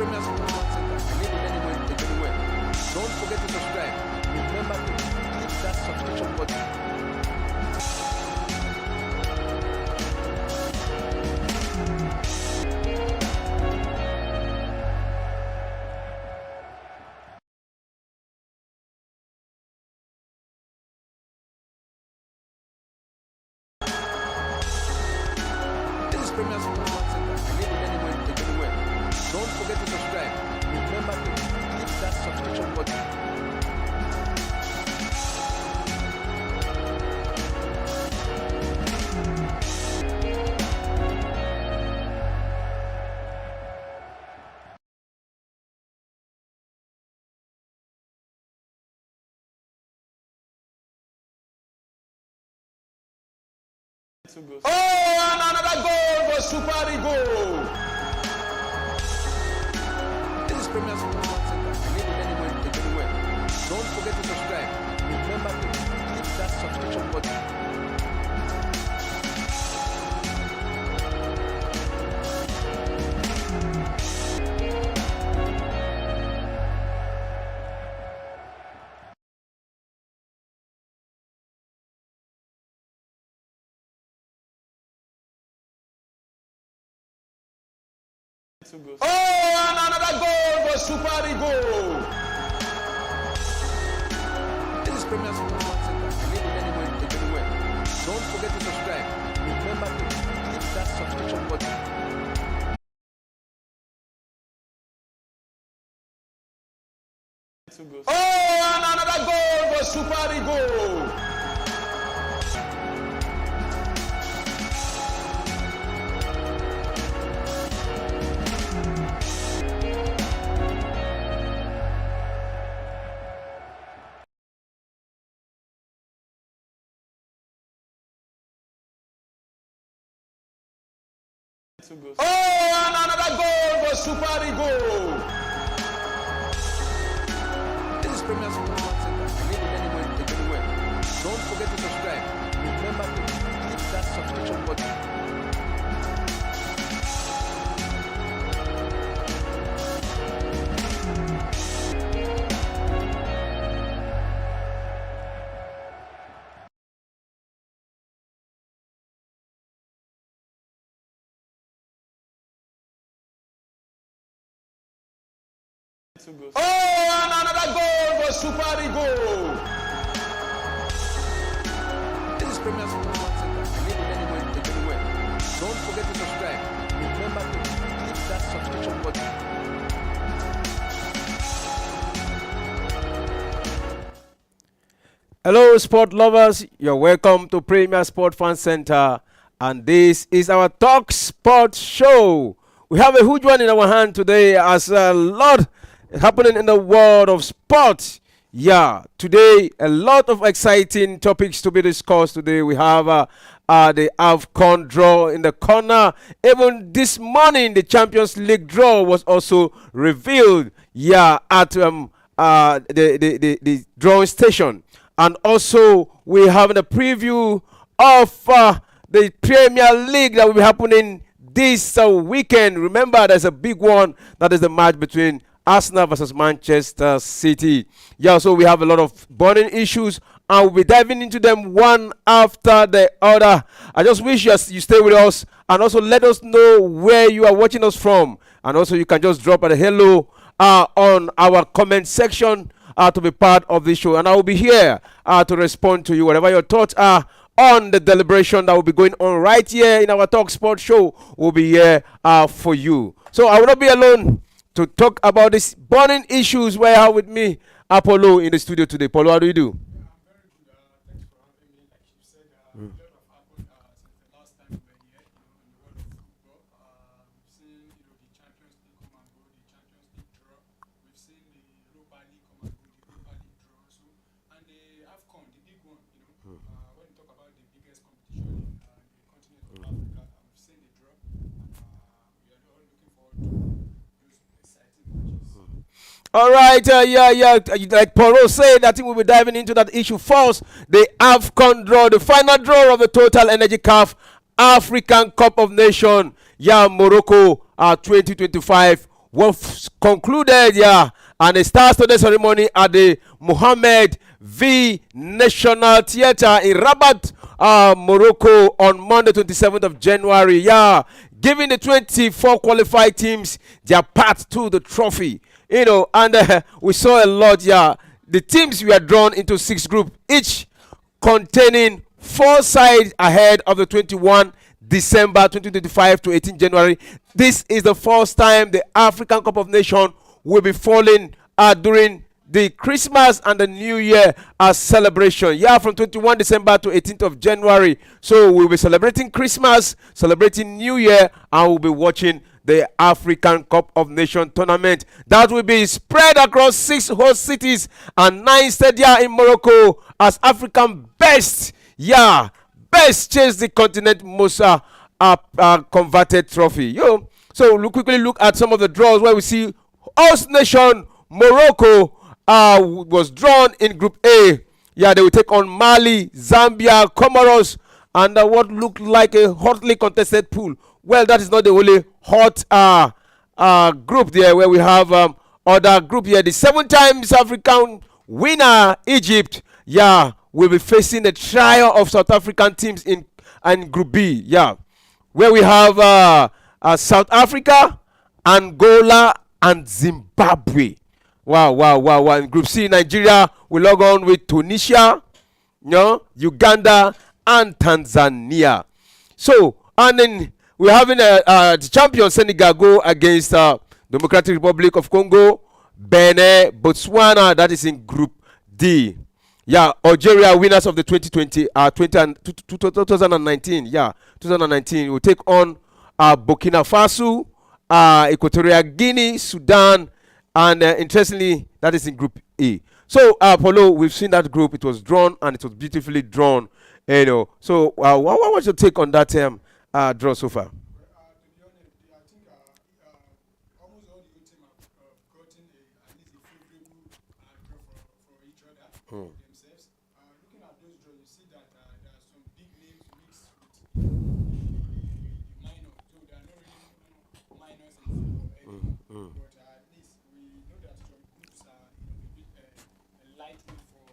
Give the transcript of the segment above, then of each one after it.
Premier Sports Center. Anywhere, anywhere. Don't forget to subscribe. Remember to hit that subscription button. Premier Sports Center. Anywhere, anywhere. Don't forget to subscribe. Remember to hit that subscription button. Oh, another goal for Super Eagle. This is Premier Sports Center. Anywhere, anywhere. Don't forget to subscribe. Remember to hit that subscription button. Oh, another goal for Super Eagle. This is Premier Sports Center. Anywhere, anywhere. Don't forget to subscribe. Remember to hit that subscription button. Oh, another goal for Super Eagle. Oh, another goal for Super Eagle. This is Premier Sports Center. Anywhere, anywhere. Don't forget to subscribe. Remember to hit that subscription button. Oh, another goal for Super Eagle. This is Premier Sports Center. Anywhere, anywhere. Don't forget to subscribe. Remember to hit that subscription button. Hello, sport lovers. You're welcome to Premier Sport Fan Center, and this is our Talk Sports Show. We have a huge one in our hand today, as a lot happening in the world of sport. Yeah, today a lot of exciting topics to be discussed. Today we have the AFCON draw in the corner. Even this morning the Champions League draw was also revealed. Yeah, at the drawing station, and also we have a preview of the Premier League that will be happening this weekend. Remember, there's a big one, that is the match between Arsenal versus Manchester City. Yeah, so we have a lot of burning issues, and we'll be diving into them one after the other. I just wish you stay with us, and also let us know where you are watching us from, and also you can just drop a hello on our comment section to be part of this show, and I will be here to respond to you, whatever your thoughts are on the deliberation that will be going on right here in our Talk Sports Show. Will be here for you. So I will not be alone to talk about these burning issues. Where I have with me Apollo in the studio today. Apollo, how do you do? Yeah, I'm very good. Thanks for having me. Like you said, a lot have happened since the last time we were here, in the world of football. We've seen, the Champions League come and go, the Champions League draw. We've seen the Europa League come and go, the Europa League draw also, and the AFCON, the big one. When you talk about the biggest competition in the continent of Africa, we've seen the draw, and we are all looking forward to those exciting matches. All right, like Paulo said, I think we'll be diving into that issue first. The AFCON draw, the final draw of the Total Energy CAF African Cup of Nations. Yeah, Morocco 2025 was concluded, and it starts the ceremony at the Mohammed V National Theatre in Rabat, Morocco on Monday, 27th of January. Giving the 24 qualified teams their path to the trophy. And we saw a lot. The teams were drawn into 6 groups, each containing 4 sides ahead of the 21 December 2025 to 18 January. This is the first time the African Cup of Nations will be falling during the Christmas and the New Year celebration. From 21 December to 18th of January. So we'll be celebrating Christmas, celebrating New Year, and we'll be watching the African Cup of Nations tournament that will be spread across 6 host cities and 9 stadia in Morocco as African best chase the continent most converted trophy. So we quickly look at some of the draws where we see host nation Morocco was drawn in Group A. They will take on Mali, Zambia, Comoros, and what looked like a hotly contested pool. Well, that is not the only hot group there, where we have other group here. The 7 times African winner Egypt, will be facing the trial of South African teams in Group B. Where we have South Africa, Angola, and Zimbabwe. Wow. In Group C, Nigeria will log on with Tunisia, Uganda, and Tanzania. So, and then we're having the champion Senegal go against Democratic Republic of Congo, Benin, Botswana. That is in Group D. Algeria, winners of the 2019. 2019 will take on Burkina Faso, Equatorial Guinea, Sudan, and interestingly, that is in Group A. So, Paulo, we've seen that group. It was drawn, and it was beautifully drawn. So, what was your take on that draw so far? To be honest, I think almost all the teams have gotten at least a favorable draw for each other themselves. Looking at those draws, you see that there are some big names mixed with the minors. So there are not really minors in football, but at least we know that some groups are a bit lightweight for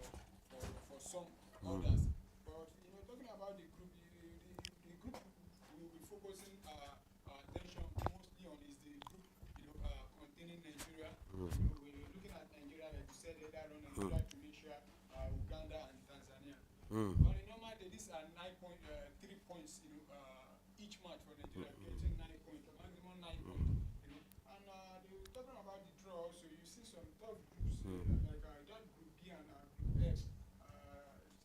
some others. But talking about the group, the group we will be focusing attention mostly on is the group containing Nigeria. We're looking at Nigeria, like you said earlier on, Nigeria, Tunisia, Uganda, and Tanzania. On a normal day, these are 3 points. Each match for Nigeria getting 9 points, maximum 9 points. And talking about the draw, so you see some tough groups like that Group B and Group F. It's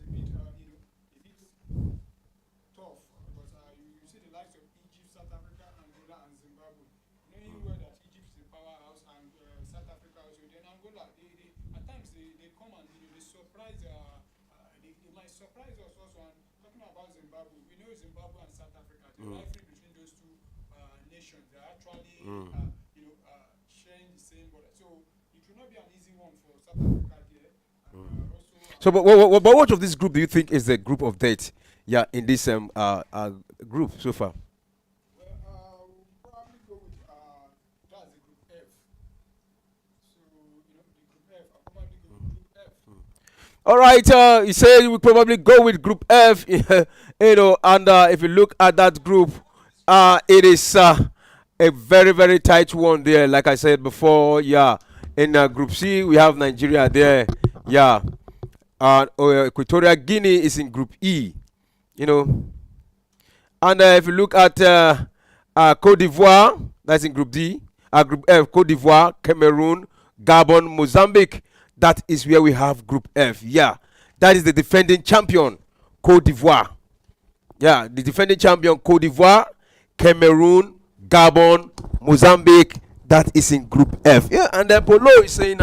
a bit tough because you see the likes of Egypt, South Africa, Angola, and Zimbabwe. Knowing well that Egypt is a powerhouse and South Africa also. Then Angola, they at times they come and they surprise. They might surprise us also. And talking about Zimbabwe, we know Zimbabwe and South Africa. The rivalry between those 2 nations, they're actually sharing the same border. So it will not be an easy one for South Africa there. Also, So, but which of this group do you think is the group of death? In this group so far. well, we'll probably go with that's the Group F. So the Group F. I'll probably go with Group F. All right. You say we probably go with Group F. And if you look at that group, it is a very, very tight one there. Like I said before, in Group C we have Nigeria there. Equatorial Guinea is in Group E. And if you look at Cote d'Ivoire, that's in Group D. Group F, Cote d'Ivoire, Cameroon, Gabon, Mozambique. That is where we have Group F. That is the defending champion, Cote d'Ivoire. The defending champion, Cote d'Ivoire, Cameroon, Gabon, Mozambique. That is in Group F. And then Polo is saying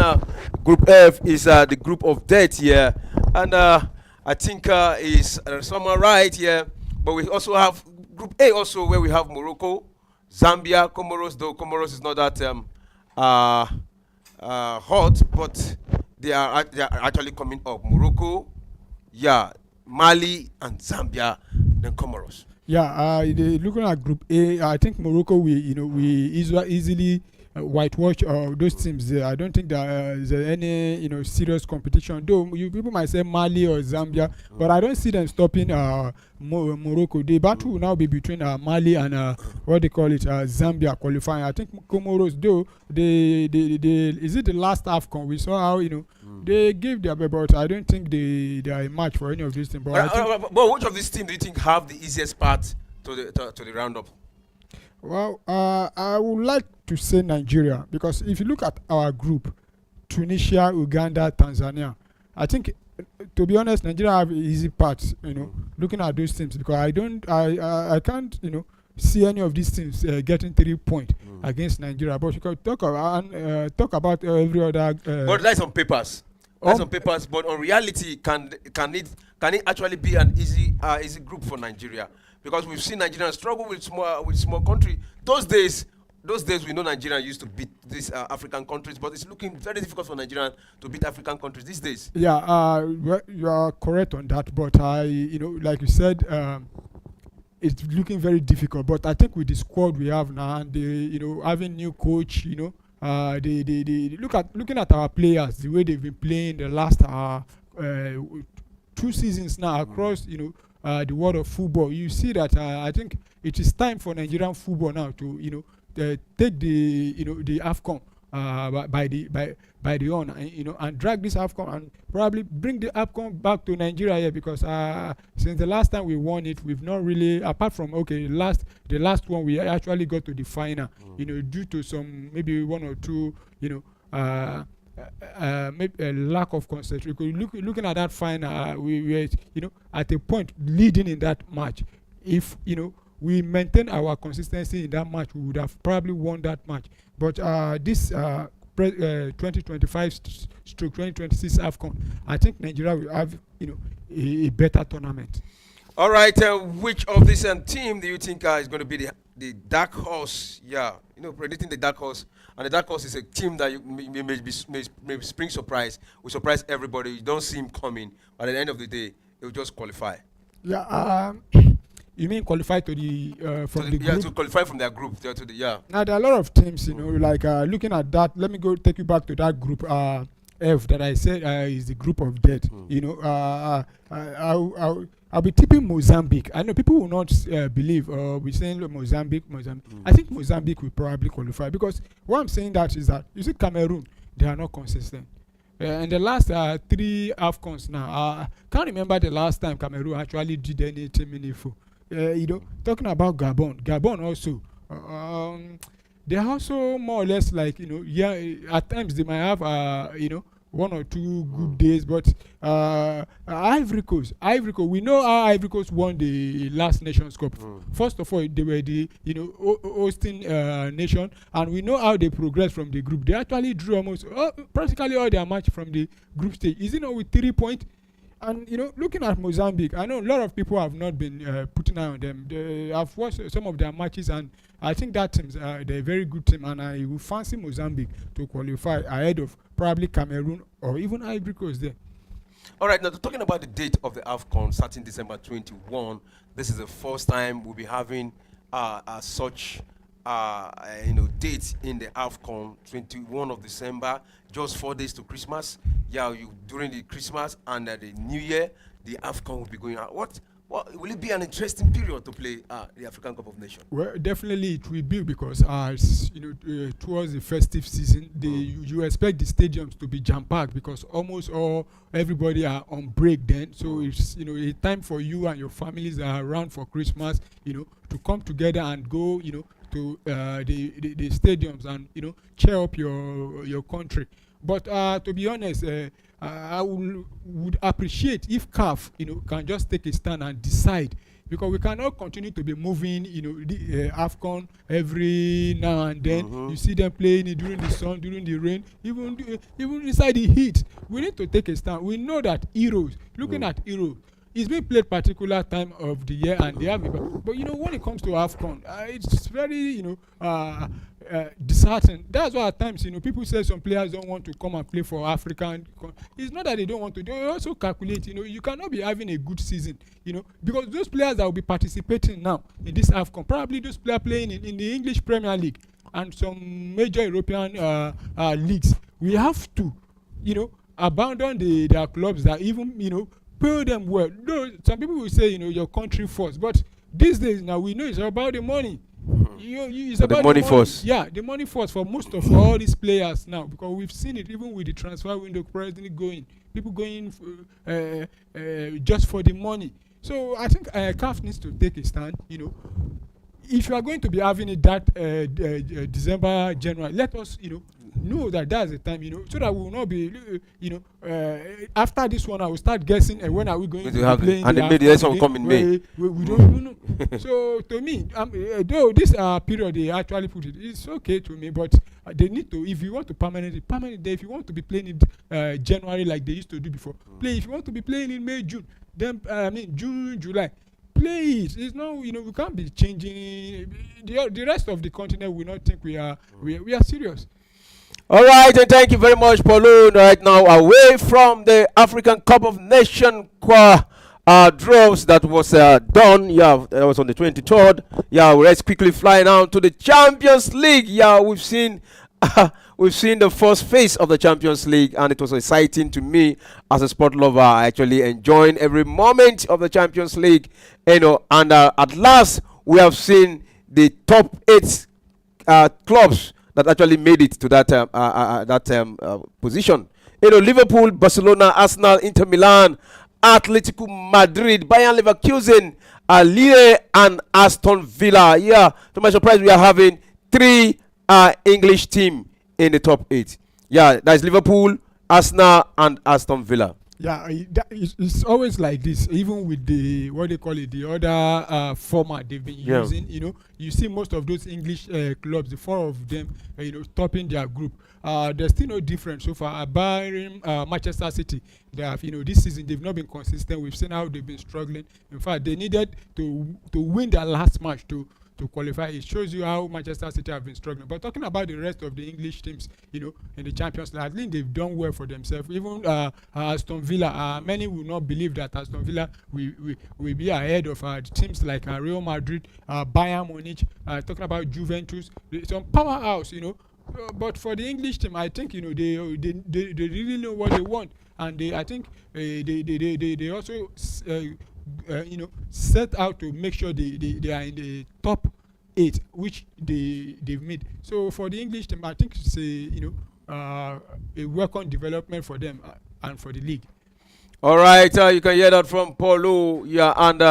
Group F is the group of death here. And I think is somewhere right here. But we also have Group A also, where we have Morocco, Zambia, Comoros, though Comoros is not that hot, but they are actually coming up. Morocco, Mali, and Zambia, then Comoros. Looking at Group A, I think Morocco we easily whitewash those teams there. I don't think there is any serious competition. Though you people might say Mali or Zambia, but I don't see them stopping Morocco. The battle will now be between Mali and what they call it Zambia qualifying. I think Comoros, though they is it the last AFCON we saw how they give their best, but I don't think they are a match for any of these teams. But which of these teams do you think have the easiest path to the roundup? Well, I would like to say Nigeria, because if you look at our group, Tunisia, Uganda, Tanzania, I think, to be honest, Nigeria have easy paths. Looking at those teams, because I can't, see any of these teams getting 3 points against Nigeria. But you can talk about every other. But that's on papers. That's on papers. But on reality, can it actually be an easy group for Nigeria? Because we've seen Nigeria struggle with small country. Those days we know Nigeria used to beat these African countries, but it's looking very difficult for Nigeria to beat African countries these days. Yeah, you are correct on that. But like you said, it's looking very difficult. But I think with the squad we have now, and having new coach, they looking at our players, the way they've been playing the last 2 seasons now across the world of football. You see that I think it is time for Nigerian football now to take the the AFCON by the honor, and drag this AFCON and probably bring the AFCON back to Nigeria here, because since the last time we won it, we've not really, apart from the last one we actually got to the final, due to some maybe 1 or 2 maybe a lack of concentration. Looking at that final, we were at a point leading in that match. If we maintain our consistency in that match, we would have probably won that match. But this 2025/2026 AFCON, I think Nigeria will have a better tournament. All right, which of this team do you think is going to be the dark horse? Yeah, predicting the dark horse. And the dark horse is a team that may spring surprise. Will surprise everybody. You don't see him coming, but at the end of the day, it will just qualify. Yeah. You mean qualify to the from the group? Yeah, to qualify from their group. Now there are a lot of teams, like looking at that. Let me take you back to that group F that I said is the group of death. I'll be tipping Mozambique. I know people will not believe we're saying Mozambique. I think Mozambique will probably qualify, because what I'm saying that is that you see Cameroon, they are not consistent. In the last 3 AFCONs now, I can't remember the last time Cameroon actually did anything meaningful. Talking about Gabon also, they are also more or less like, at times they might have, 1 or 2 good days, but Ivory Coast, we know how Ivory Coast won the last Nations Cup. First of all, they were the hosting nation, and we know how they progressed from the group. They actually drew almost practically all their match from the group stage. Is it not with 3 points? And looking at Mozambique, I know a lot of people have not been putting eye on them. I've watched some of their matches, and I think that teams they're a very good team, and I will fancy Mozambique to qualify ahead of probably Cameroon or even Ivory Coast there. All right, now talking about the date of the AFCON, starting December 21. This is the first time we'll be having such date in the AFCON. 21 of December, just 4 days to Christmas. Yeah, during the Christmas and the New Year, the AFCON will be going out. What will it be an interesting period to play the African Cup of Nations? Well, definitely it will be, because towards the festive season, you expect the stadiums to be jam-packed, because almost everybody are on break then. So it's a time for you and your families that are around for Christmas, to come together and go to the stadiums and cheer up your country. But to be honest, I would appreciate if CAF can just take a stand and decide, because we cannot continue to be moving the AFCON every now and then. You see them playing it during the sun, during the rain, even inside the heat. We need to take a stand. We know that looking at Euros, it's been played particular time of the year, and they have but when it comes to AFCON, it's very disheartening. That's why at times people say some players don't want to come and play for African. It's not that they don't want to. They also calculate. You cannot be having a good season. Because those players that will be participating now in this AFCON, probably those players playing in the English Premier League, and some major European leagues, we have to, abandon their clubs that even, pay them well. Though some people will say, your country first, but these days now we know it's about the money. It's So about the money first. Yeah, the money first for most of all these players now, because we've seen it even with the transfer window presently going, people going just for the money. So I think CAF needs to take a stand. If you are going to be having it that December, January, let us, know that that's the time, so that we will not be, after this one, I will start guessing, and when are we going to have be playing? and the next one come in May. We don't even know. So to me, though this period they actually put it's okay to me, but they need to, if you want to permanent there. If you want to be playing in January like they used to do before, play. If you want to be playing in May, June, then June, July, play it. It's not, we can't be changing. The rest of the continent will not think we are serious. All right, and thank you very much, Paulo. Right now, away from the African Cup of Nations draws that was done. Yeah, that was on the 23rd. Yeah, let's quickly fly now to the Champions League. Yeah, we've seen the first phase of the Champions League, and it was exciting to me as a sport lover. I actually enjoying every moment of the Champions League. And at last we have seen the top 8 clubs that actually made it to that position. Liverpool, Barcelona, Arsenal, Inter Milan, Atletico Madrid, Bayern Leverkusen, Lille, and Aston Villa. Yeah, to my surprise, we are having 3 English teams in the top 8. Yeah, that's Liverpool, Arsenal, and Aston Villa. Yeah, it's always like this, even with the, what they call it, the other format they've been using. You see most of those English clubs, the 4 of them, topping their group. There's still no difference so far. Barring Manchester City, they have, this season they've not been consistent. We've seen how they've been struggling. In fact, they needed to win their last match to qualify. It shows you how Manchester City have been struggling. But talking about the rest of the English teams, in the Champions League, I think they've done well for themselves. Even Aston Villa, many will not believe that Aston Villa will be ahead of teams like Real Madrid, Bayern Munich, talking about Juventus, some powerhouse, but for the English team, I think, they really know what they want, and I think they also set out to make sure they are in the top 8, which they've made. So for the English team, I think it's a welcome development for them and for the league. All right, you can hear that from Paulo. Yeah, and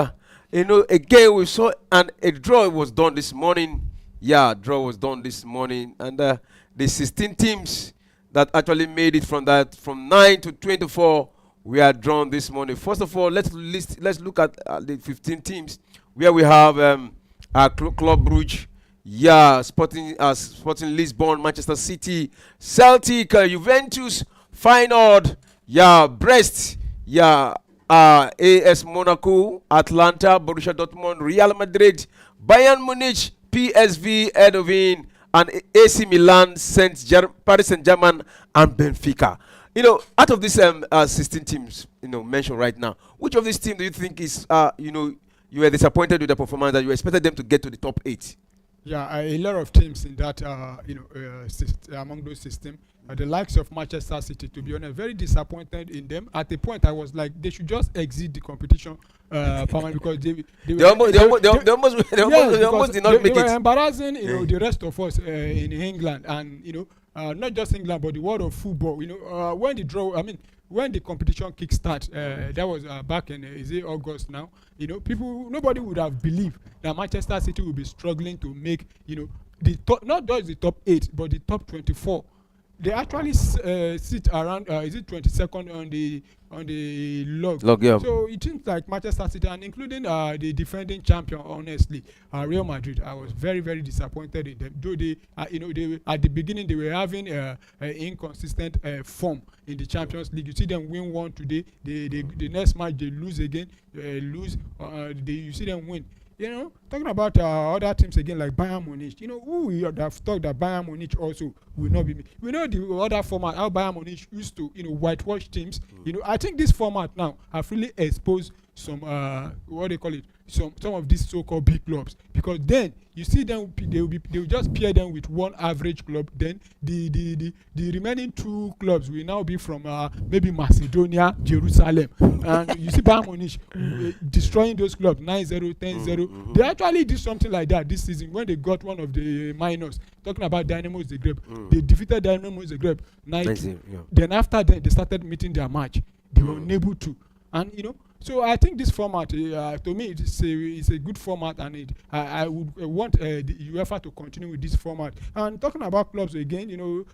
again we saw a draw was done this morning. Yeah, draw was done this morning, and the 16 teams that actually made it from 9 to 24. We are drawn this morning. First of all, let's look at the 15 teams where we have Club Brugge, yeah, Sporting Lisbon, Manchester City, Celtic, Juventus, Feyenoord, yeah, Brest, yeah, AS Monaco, Atlanta, Borussia Dortmund, Real Madrid, Bayern Munich, PSV Eindhoven, and AC Milan, Paris Saint-Germain, and Benfica. Out of these 16 teams, mentioned right now, which of these teams do you think is, you were disappointed with the performance that you expected them to get to the top 8? Yeah, a lot of teams in that, among those systems. The likes of Manchester City, to be honest, very disappointed in them. At the point, I was like, they should just exit the competition, because they almost did not make it. They were embarrassing, the rest of us in England, and not just England, but the world of football. When the competition kickstart, that was back in August now. Nobody would have believed that Manchester City would be struggling to make the top, not just the top 8, but the top 24. They actually sit around 22nd on the log. Yeah. So it seems like Manchester City, and including the defending champion, honestly, Real Madrid, I was very, very disappointed in them. Though they at the beginning they were having inconsistent form in the Champions League. You see them win one today, the next match they lose again, you see them win. talking about other teams again like Bayern Munich, who we would have thought that Bayern Munich also will not be. We know the other format how Bayern Munich used to whitewash teams. I think this format now have really exposed some what they call it, some of these so-called big clubs, because then you see them, they will just pair them with one average club, then the remaining two clubs will now be from maybe Macedonia, Jerusalem, and you see Bayern Munich destroying those clubs 9-0, 10-0. They actually did something like that this season when they got one of the minors, talking about Dynamo Zagreb. They defeated Dynamo Zagreb 9-2. Then after that they started meeting their match, they were unable to, and so I think this format, to me, it's a good format, and I would want the UEFA to continue with this format. And talking about clubs again,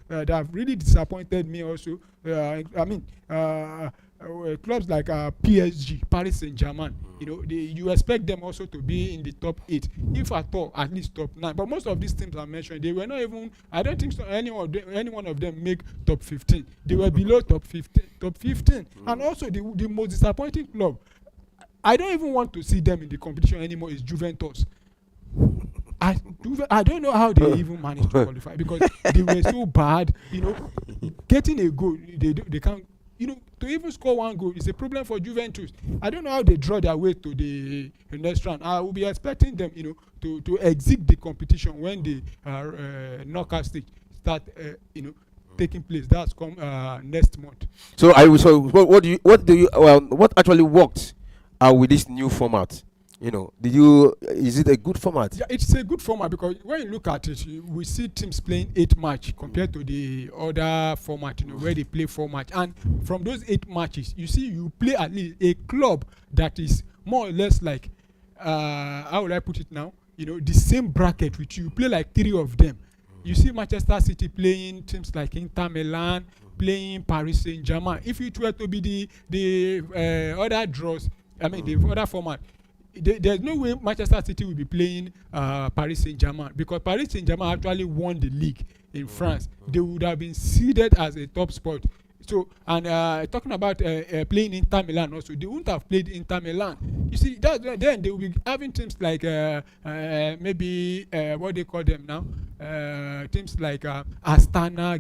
that have really disappointed me also. Clubs like PSG, Paris Saint-Germain, you expect them also to be in the top 8, if at all, at least top 9. But most of these teams I mentioned, they were not even. I don't think so. Any one of them make top 15. They were below top 15. And also the most disappointing club, I don't even want to see them in the competition anymore, is Juventus. I don't know how they even managed to qualify, because they were so bad. Getting a goal, they can't. To even score one goal is a problem for Juventus. I don't know how they draw their way to the next round. I will be expecting them, to exit the competition when the knockout stage start, taking place. That's come next month. So what actually worked with this new format? Is it a good format? Yeah, it's a good format, because when you look at it, we see teams playing 8 matches compared to the other format, where they play 4 matches. And from those 8 matches, you play at least a club that is more or less like, how would I put it now? The same bracket with you. Play like 3 of them. You see Manchester City playing teams like Inter Milan, playing Paris Saint-Germain. If it were to be the other draws, the other format, there's no way Manchester City will be playing Paris Saint-Germain, because Paris Saint-Germain actually won the league in France. They would have been seeded as a top spot. So, and talking about playing Inter Milan also, they wouldn't have played Inter Milan. You see, then they will be having teams like maybe what they call them now, teams like Astana,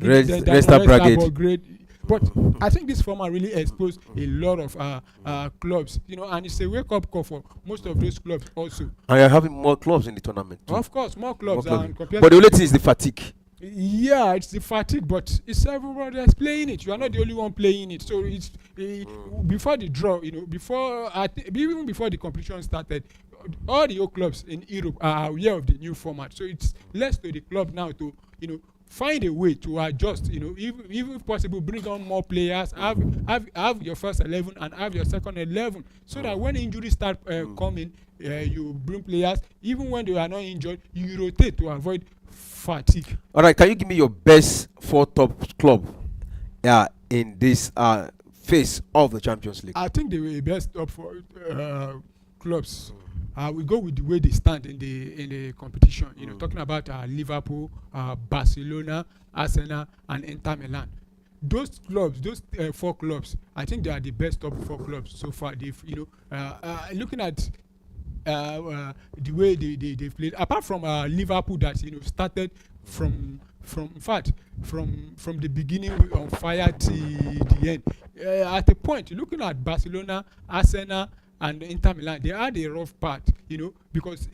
Red. But I think this format really exposed a lot of clubs, and it's a wake-up call for most of those clubs also. And you're having more clubs in the tournament too. Of course, more clubs. But the only thing is the fatigue. Yeah, it's the fatigue, but it's everybody that's playing it. You are not the only one playing it. So it's before the draw, even before the competition started, all the old clubs in Europe are aware of the new format. So it's less to the club now to, find a way to adjust, if possible, bring on more players, have your first 11 and have your second 11, so that when injuries start coming, you bring players. Even when they are not injured, you rotate to avoid fatigue. All right, can you give me your best 4 top club in this phase of the Champions League? I think the best top 4 clubs, we go with the way they stand in the competition. Talking about Liverpool, Barcelona, Arsenal, and Inter Milan. Those clubs, those 4 clubs, I think they are the best top 4 clubs so far. They've, looking at the way they've played. Apart from Liverpool, that started from the beginning on fire to the end. At a point, looking at Barcelona, Arsenal, and Inter Milan, they had a rough part, because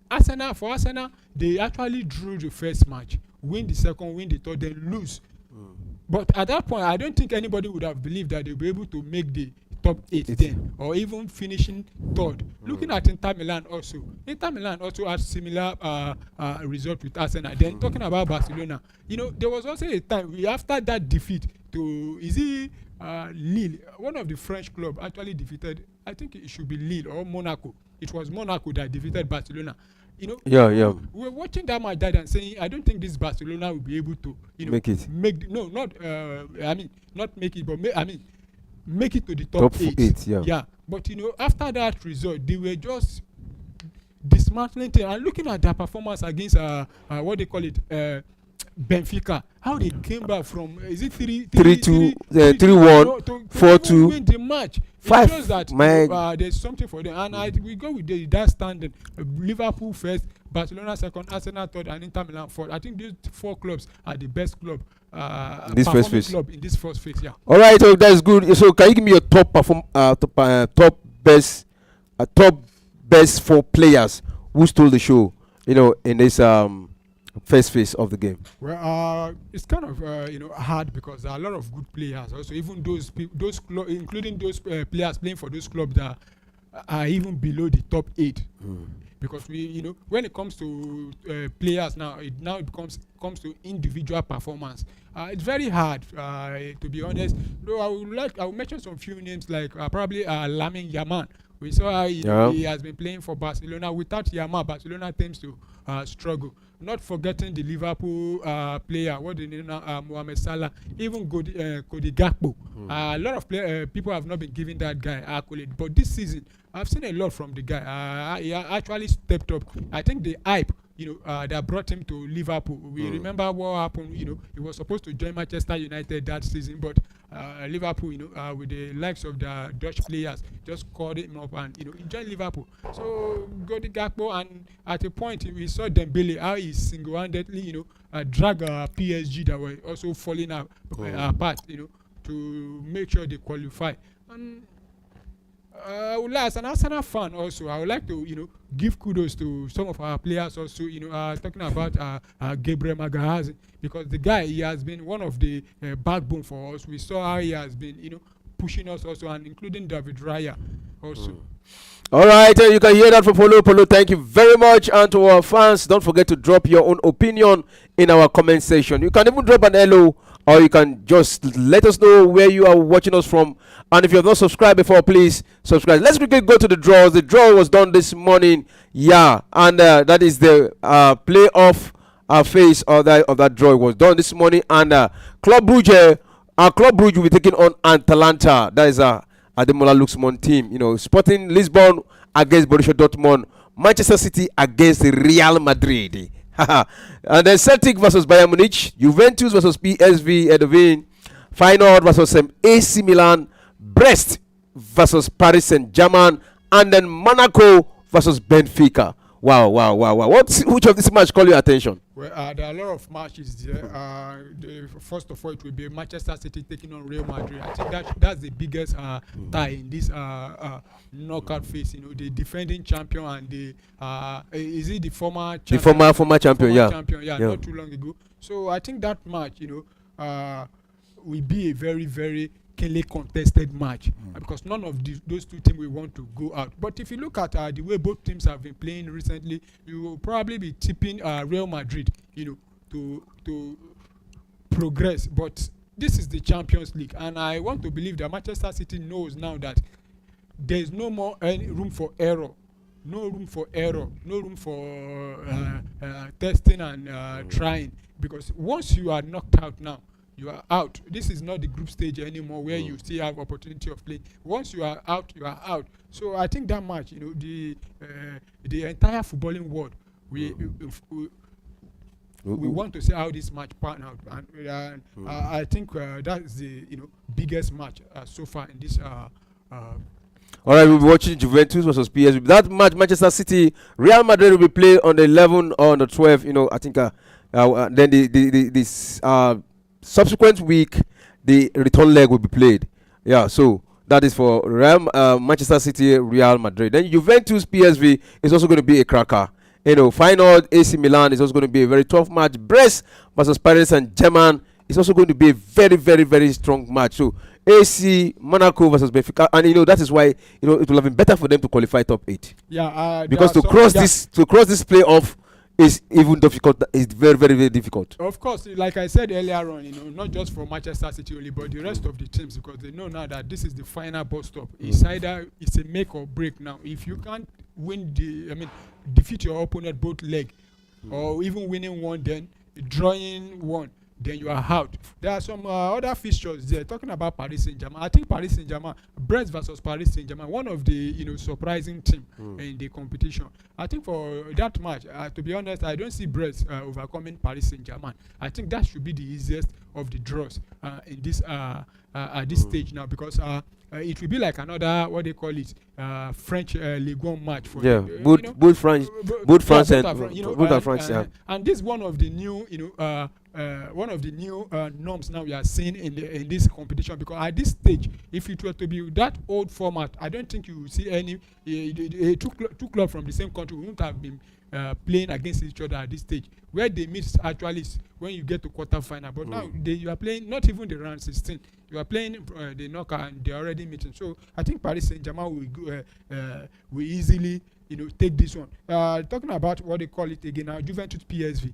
Arsenal, they actually drew the first match, win the second, win the third, then lose. But at that point, I don't think anybody would have believed that they'll be able to make the top 8 then, or even finishing third. Looking at Inter Milan also had similar result with Arsenal. Then talking about Barcelona, there was also a time after that defeat to Lille, one of the French club actually defeated, I think it should be Lille or Monaco. It was Monaco that defeated Barcelona. We were watching that match and saying, I don't think this Barcelona will be able to, make it. Not make it, but make it to the top 8. Yeah. But after that result, they were just dismantling things. And looking at their performance against what they call it, Benfica, how they came back from is it 3-2, 3-1, to 4-2, win the match. It 5. shows that there's something for them, and we go with that standard. Liverpool first, Barcelona second, Arsenal third, and Inter Milan fourth. I think these 4 clubs are the best club. This first phase. Club in this first phase, yeah. All right, so that's good. So can you give me your top top best 4 players who stole the show? In this first phase of the game. Well, it's kind of hard because there are a lot of good players. Also, even including those players playing for those clubs that are even below the top 8. Because when it comes to players now, it comes to individual performance. It's very hard, to be honest. Though I will mention some few names like probably Lamine Yamal. We saw how he has been playing for Barcelona. Without Yamal, Barcelona tends to struggle. Not forgetting the Liverpool player, what the name now, Mohamed Salah, even Cody Gakpo. A lot of people have not been giving that guy accolade, but this season I've seen a lot from the guy. He actually stepped up. I think the hype, that brought him to Liverpool. We remember what happened. He was supposed to join Manchester United that season, but Liverpool, with the likes of the Dutch players, just called him up and he joined Liverpool. So Cody Gakpo, and at a point we saw Dembele how he single-handedly, drag PSG that were also falling apart, to make sure they qualify. And as an Arsenal fan also, I would like to give kudos to some of our players also. Talking about Gabriel Magalhaes, because the guy, he has been one of the backbone for us. We saw how he has been pushing us also, and including David Raya also. All right, you can hear that from Polo. Thank you very much. And to our fans, don't forget to drop your own opinion in our comment section. You can even drop an hello, or you can just let us know where you are watching us from. And if you have not subscribed before, please subscribe. Let's quickly go to the draws. The draw was done this morning. Yeah, and that is the playoff phase of that draw. It was done this morning. And Club Brugge will be taking on Atalanta. That is Ademola Luxemon team. Sporting Lisbon against Borussia Dortmund. Manchester City against Real Madrid. And then Celtic versus Bayern Munich. Juventus versus PSV Eindhoven. Feyenoord versus AC Milan. Brest versus Paris Saint-Germain. And then Monaco versus Benfica. Wow. Which of this match call your attention? Well, there are a lot of matches there. First of all, it will be Manchester City taking on Real Madrid. I think that's the biggest tie in this knockout phase. The defending champion and is it the former champion? The former champion, yeah. Not too long ago. So I think that match, will be a very, very keenly contested match, because none of those two teams will want to go out. But if you look at the way both teams have been playing recently, you will probably be tipping Real Madrid, to progress. But this is the Champions League, and I want to believe that Manchester City knows now that there is no more any room for error. No room for testing and trying, because once you are knocked out now, you are out. This is not the group stage anymore where you still have opportunity of playing. Once you are out, you are out. So I think that match, the entire footballing world, we want to see how this match pan out, and I think that is the biggest match so far in this. All right, we'll be watching Juventus versus PSV. That match, Manchester City, Real Madrid will be played on the 11th or on the 12th. I think then this subsequent week, the return leg will be played. Yeah, so that is for Manchester City, Real Madrid. Then Juventus, PSV is also going to be a cracker. Feyenoord, AC Milan is also going to be a very tough match. Brest versus Paris Saint-Germain is also going to be a very, very, very strong match. So AC, Monaco versus Benfica, and that is why it will have been better for them to qualify top 8. Yeah, because to cross this playoff is even difficult. It's very, very, very difficult. Of course, like I said earlier on, not just for Manchester City only, but the rest of the teams, because they know now that this is the final bus stop. It's a make or break now. If you can't defeat your opponent both leg, or even winning one, then drawing one, then you are out. There are some other fixtures there talking about Paris Saint-Germain. I think Paris Saint-Germain, Brest versus Paris Saint-Germain, one of the surprising team in the competition. I think for that match, to be honest, I don't see Brest overcoming Paris Saint-Germain. I think that should be the easiest of the draws in this at this stage now, because it will be like another, what they call it, French Ligue 1 match for both France and France. And this is one of the new norms now we are seeing in this competition, because at this stage, if it were to be that old format, I don't think you will see any two clubs from the same country wouldn't have been playing against each other at this stage. Where they meet actually is when you get to quarter final, but now you are playing not even the round 16. You are playing the knockout, and they're already meeting. So I think Paris Saint-Germain will easily take this one. Talking about what they call it again now, Juventus PSV.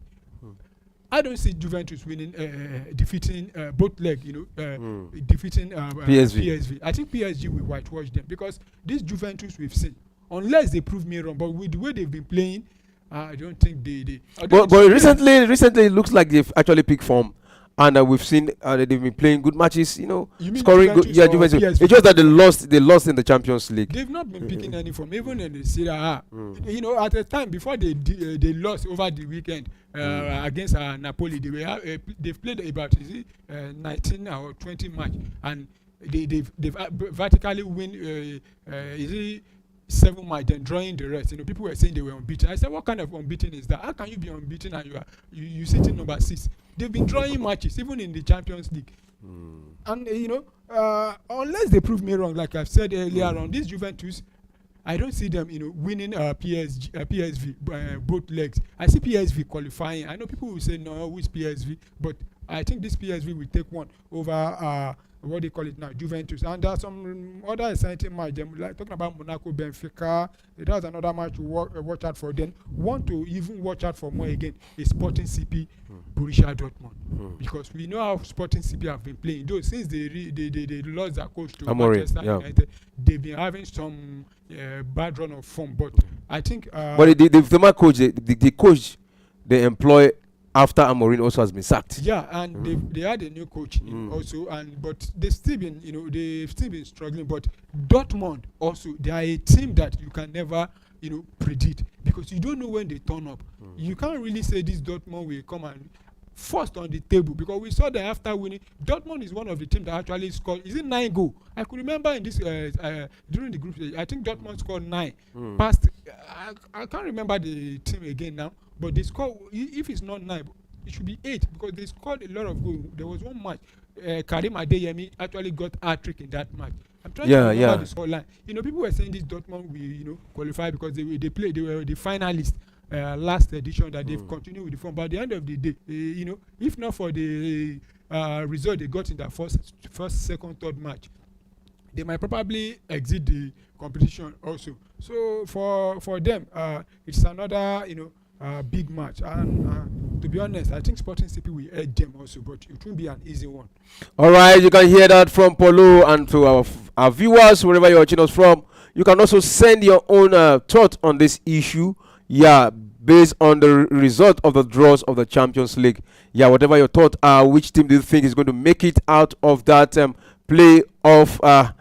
I don't see Juventus winning, defeating both legs, defeating PSV. I think PSG will whitewash them, because this Juventus we've seen, unless they prove me wrong, but with the way they've been playing, I don't think they. But recently it looks like they've actually picked form, and we've seen they've been playing good matches, scoring good. Yeah, Juventus. It's just that they lost in the Champions League. They've not been picking any form, even in the Serie A. At the time before they lost over the weekend against Napoli, they've played about 19 or 20 match, and they've vertically win 7 match, then drawing the rest. People were saying they were unbeaten. I said, what kind of unbeaten is that? How can you be unbeaten and you sitting number 6? They've been drawing matches even in the Champions League. And unless they prove me wrong, like I've said earlier on, this Juventus, I don't see them winning PSV both legs. I see PSV qualifying. I know people will say no, who is PSV, but I think this PSV will take one over what they call it now, Juventus. And there are some other exciting matches, like talking about Monaco, Benfica. That's another match to watch out for. Then want to even watch out for more again is Sporting CP, Borussia Dortmund, because we know how Sporting CP have been playing. Though since they lost their coach to Manchester United, they've been having some bad run of form. But I think. But the former coach, the coach they employ after Amorim also has been sacked. Yeah, and they had a new coach also, but they've still been struggling. But Dortmund also, they are a team that you can never predict, because you don't know when they turn up. You can't really say this Dortmund will come and first on the table, because we saw that after winning, Dortmund is one of the teams that actually scored. Is it 9 goals? I could remember in this during the group stage, I think Dortmund scored 9. Past, I can't remember the team again now, but they scored. If it's not 9, it should be 8, because they scored a lot of goals. There was one match, Karim Adeyemi actually got a hat-trick in that match. I'm trying to remember this whole line. People were saying this Dortmund will qualify because they were the finalists. Last edition, that they've continued with the form. But at the end of the day, if not for the result they got in their first, second, third match, they might probably exit the competition also. So for them, it's another big match. And to be honest, I think Sporting CP will edge them also, but it won't be an easy one. All right, you can hear that from Polo, and to our viewers wherever you're watching us from. You can also send your own thought on this issue. Yeah, based on the result of the draws of the Champions League. Yeah, whatever your thoughts are, which team do you think is going to make it out of that playoff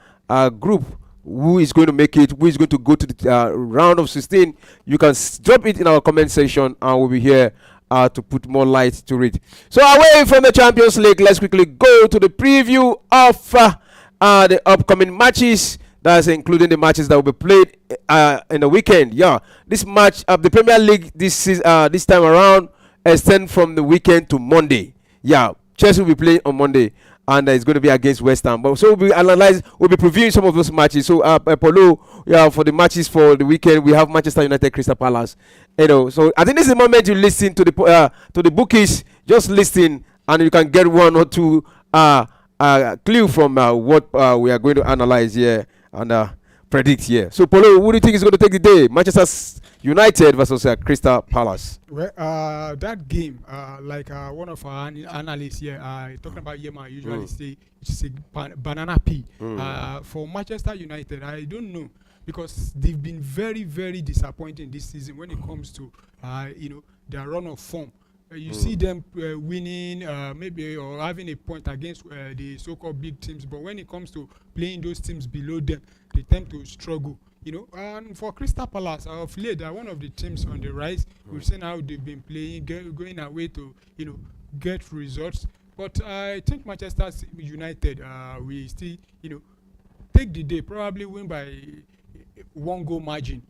group? Who is going to make it? Who is going to go to the round of 16? You can drop it in our comment section, and we'll be here to put more light to it. So away from the Champions League, let's quickly go to the preview of the upcoming matches. That's including the matches that will be played in the weekend. Yeah, this match of the Premier League this time around extend from the weekend to Monday. Yeah, Chelsea will be playing on Monday, and it's going to be against West Ham. But so we'll be previewing some of those matches. So Polo, yeah, for the matches for the weekend, we have Manchester United, Crystal Palace. So I think this is the moment you listen to the bookies. Just listen, and you can get one or two clue from what we are going to analyze here and predict here. So Polo, who do you think is going to take the day? Manchester United versus Crystal Palace. Well, that game, like one of our analysts here talking about Yema, usually say it's a banana peel. For Manchester United, I don't know, because they've been very, very disappointing this season when it comes to their run of form. You see them winning, maybe or having a point against the so-called big teams, but when it comes to playing those teams below them, they tend to struggle. And for Crystal Palace, of late, they are one of the teams on the rise. We've seen how they've been playing, going away to get results. But I think Manchester United, we still take the day, probably win by one goal margin.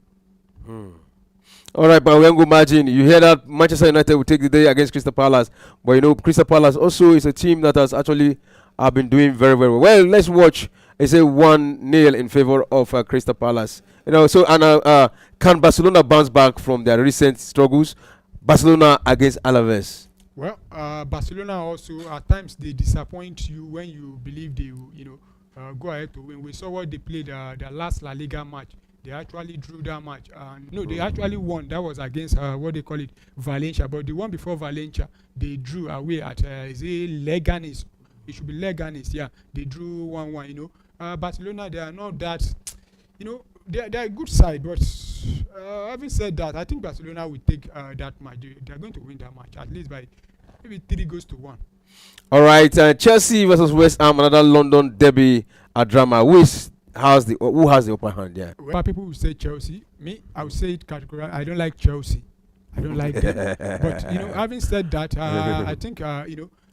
All right, but when go margin, you hear that Manchester United will take the day against Crystal Palace. But Crystal Palace also is a team that has actually been doing very, very well. Well, let's watch. It's a 1-0 in favor of Crystal Palace. Can Barcelona bounce back from their recent struggles? Barcelona against Alaves. Well, Barcelona also at times they disappoint you when you believe they will, go ahead to win. We saw what they played their last La Liga match. They actually drew that match. No, they actually won. That was against what they call it, Valencia. But the one before Valencia, they drew away at is it Leganes? It should be Leganes. Yeah, they drew 1-1. Barcelona, they are not that. They're a good side. But having said that, I think Barcelona will take that match. They are going to win that match at least by maybe 3-1. All right, Chelsea versus West Ham, another London derby drama. Who has the upper hand there? Well, people will say Chelsea. Me, I would say it categorically. I don't like Chelsea. I don't like them. But having said that, I think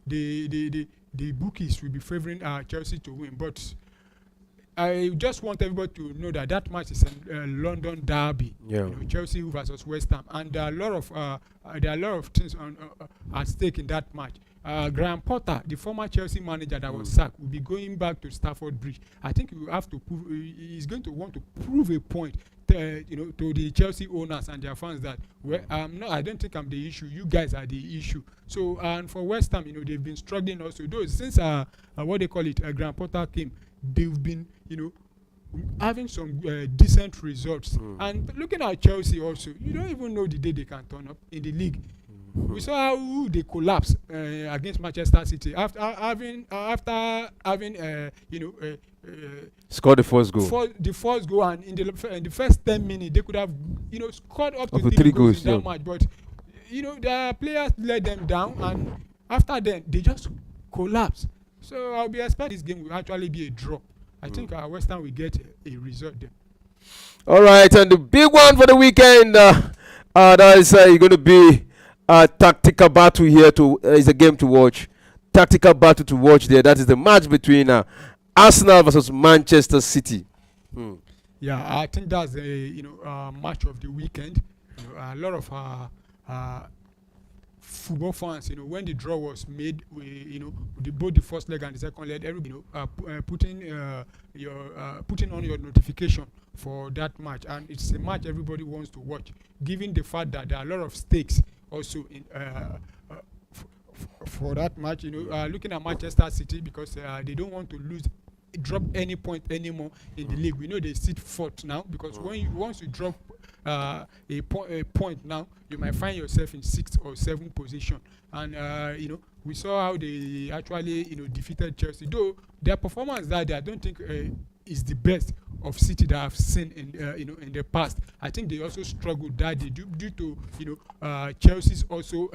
the bookies will be favoring Chelsea to win. But I just want everybody to know that match is a London derby. Yeah. Chelsea versus West Ham, and there are a lot of things at stake in that match. Graham Potter, the former Chelsea manager that was sacked, will be going back to Stamford Bridge. I think he will have to prove. He's going to want to prove a point, to the Chelsea owners and their fans that I don't think I'm the issue. You guys are the issue. So and for West Ham, they've been struggling also. Though since what they call it, Graham Potter came, they've been having some decent results. And looking at Chelsea also, you don't even know the day they can turn up in the league. We saw how they collapsed against Manchester City after having scored the first goal. The first goal, and in the first 10 minutes they could have scored up to 3 goals in that match, but the players let them down, and after then they just collapsed. So I'll be expecting this game will actually be a draw. I think West Ham will get a result there. All right, and the big one for the weekend, that is going to be a tactical battle here. Is a game to watch. Tactical battle to watch there. That is the match between Arsenal versus Manchester City. Yeah, I think that's a match of the weekend. A lot of football fans, when the draw was made, both the first leg and the second leg, everybody, putting on your notification for that match, and it's a match everybody wants to watch, given the fact that there are a lot of stakes also in for that match. Looking at Manchester City, because they don't want to drop any point anymore in the league. We know they sit fourth now, because once you drop a point now, you might find yourself in 6th or 7th position. And we saw how they actually defeated Chelsea. Though their performance that day, I don't think is the best of City that I've seen in the past. I think they also struggled that day due to Chelsea's also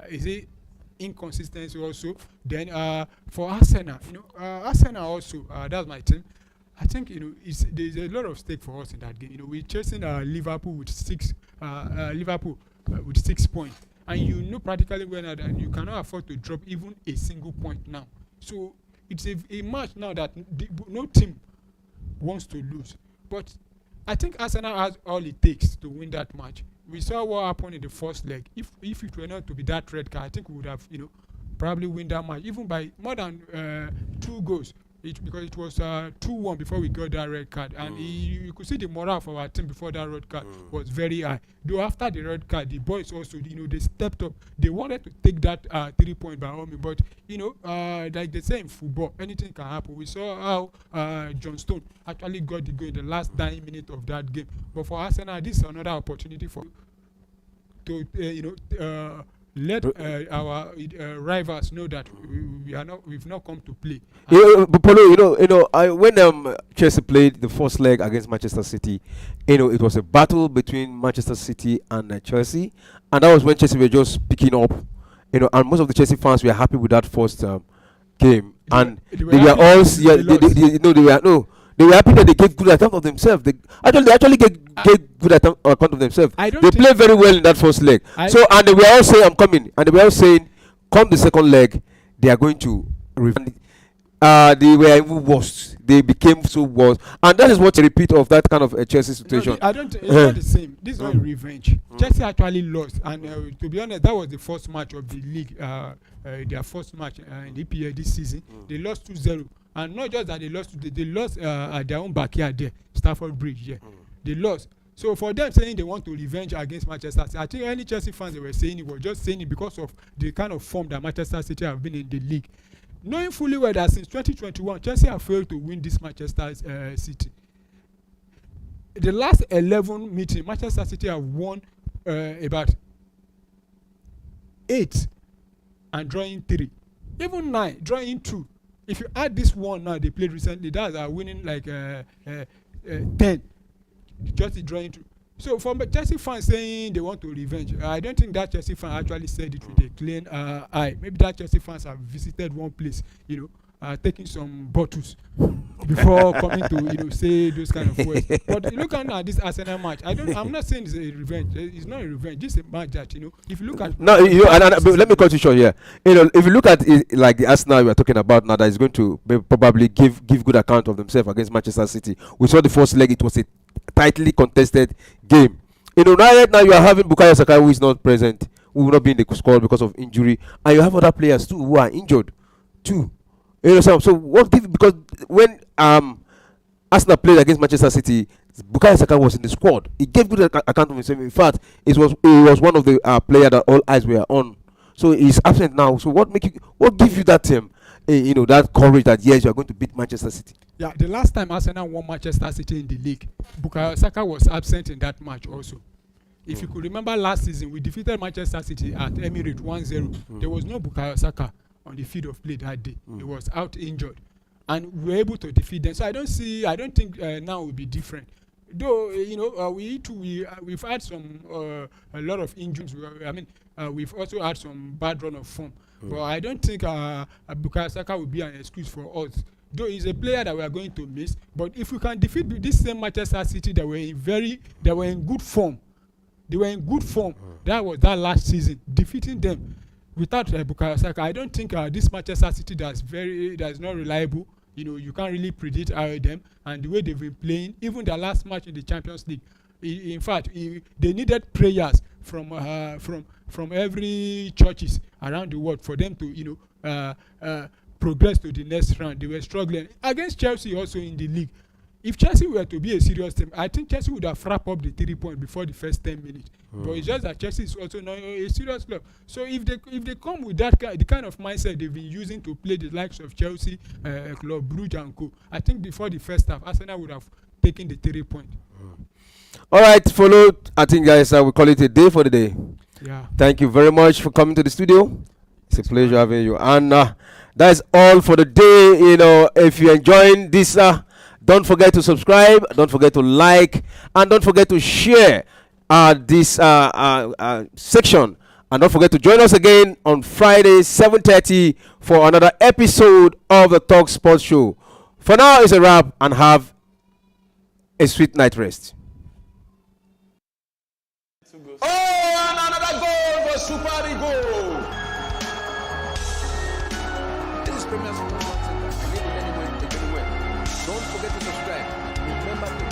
is it inconsistency also. Then for Arsenal, Arsenal also, that's my team. I think there's a lot of stake for us in that game. We're chasing Liverpool with 6 points, and practically well now that you cannot afford to drop even a single point now. So it's a match now that no team wants to lose. But I think Arsenal has all it takes to win that match. We saw what happened in the first leg. If it were not to be that red card, I think we would have probably win that match even by more than 2 goals. Because it was 2-1 before we got that red card, and you could see the morale for our team before that red card was very high. Though after the red card, the boys also they stepped up. They wanted to take that 3 point by all means, but like they say in football, anything can happen. We saw how John Stone actually got the goal in the last 9 minutes of that game. But for Arsenal, this is another opportunity to let our rivals know that we've not come to play. But Polo, when Chelsea played the first leg against Manchester City, it was a battle between Manchester City and Chelsea, and that was when Chelsea were just picking up, and most of the Chelsea fans were happy with that first game, and they were all, yeah, they were happy that they gave good account of themselves. They actually gave good account of themselves. They played very well in that first leg. And they were all saying, "I'm coming," and they were all saying, "Come the second leg, they are going to revenge." They were even worse. They became so worse, and that is what a repeat of that kind of Chelsea situation. I don't. It's not the same. This is not revenge. Chelsea actually lost, and to be honest, that was the first match of the league. Their first match in the EPL this season. They lost 2-0. And not just that they lost at their own backyard there, Stamford Bridge. Yeah, they lost. So for them saying they want to revenge against Manchester City, I think any Chelsea fans they were saying it was just saying it because of the kind of form that Manchester City have been in the league, knowing fully well that since 2021 Chelsea have failed to win this Manchester City. The last 11 meetings, Manchester City have won about 8 and drawing 3, even 9, drawing 2. If you add this one now they played recently, that's winning like 10, just the drawing 2. So for Chelsea fans saying they want to revenge, I don't think that Chelsea fan actually said it with a clean eye. Maybe that Chelsea fans have visited one place, taking some bottles before coming to say those kind of words. But looking at this Arsenal match, I'm not saying it's a revenge. It's not a revenge. This is a match that if you look at but let me cut you short here. If you look at it like the Arsenal we are talking about now, that is going to probably give good account of themselves against Manchester City. We saw the first leg; it was a tightly contested game. Right now you are having Bukayo Saka who is not present, who will not be in the squad because of injury, and you have other players too who are injured too. So what because when Arsenal played against Manchester City, Bukayo Saka was in the squad. He gave good account of himself. In fact, he was one of the players that all eyes were on. So he's absent now. So what gives you that that courage that yes, you are going to beat Manchester City? Yeah, the last time Arsenal won Manchester City in the league, Bukayo Saka was absent in that match also. If you could remember last season, we defeated Manchester City at Emirates 1-0. There was no Bukayo Saka on the field of play that day. He was out injured, and we were able to defeat them. So I don't think now will be different. Though we've had some a lot of injuries. We've also had some bad run of form. But I don't think Bukayo Saka will be an excuse for us. Though he's a player that we are going to miss. But if we can defeat this same Manchester City that were in good form, they were in good form. That was that last season, defeating them without Bukayo Saka. I don't think this Manchester City that's not reliable. You can't really predict them, and the way they've been playing, even their last match in the Champions League. In fact, they needed prayers from every churches around the world for them to progress to the next round. They were struggling against Chelsea also in the league. If Chelsea were to be a serious team, I think Chelsea would have wrapped up the 3 points before the first 10 minutes. But it's just that Chelsea is also not a serious club. So if they come with the kind of mindset they've been using to play the likes of Chelsea, Club Brugge and co, I think before the first half, Arsenal would have taken the 3 points. All right, follow. I think guys, we call it a day for the day. Yeah. Thank you very much for coming to the studio. It's a pleasure having you. And that's all for the day. If you're enjoying this, don't forget to subscribe, don't forget to like, and don't forget to share this section. And don't forget to join us again on Friday, 7:30 for another episode of the Talk Sports Show. For now, it's a wrap, and have a sweet night rest. Oh, and another goal for Super Eagles. This Premier League, don't forget to subscribe. Remember to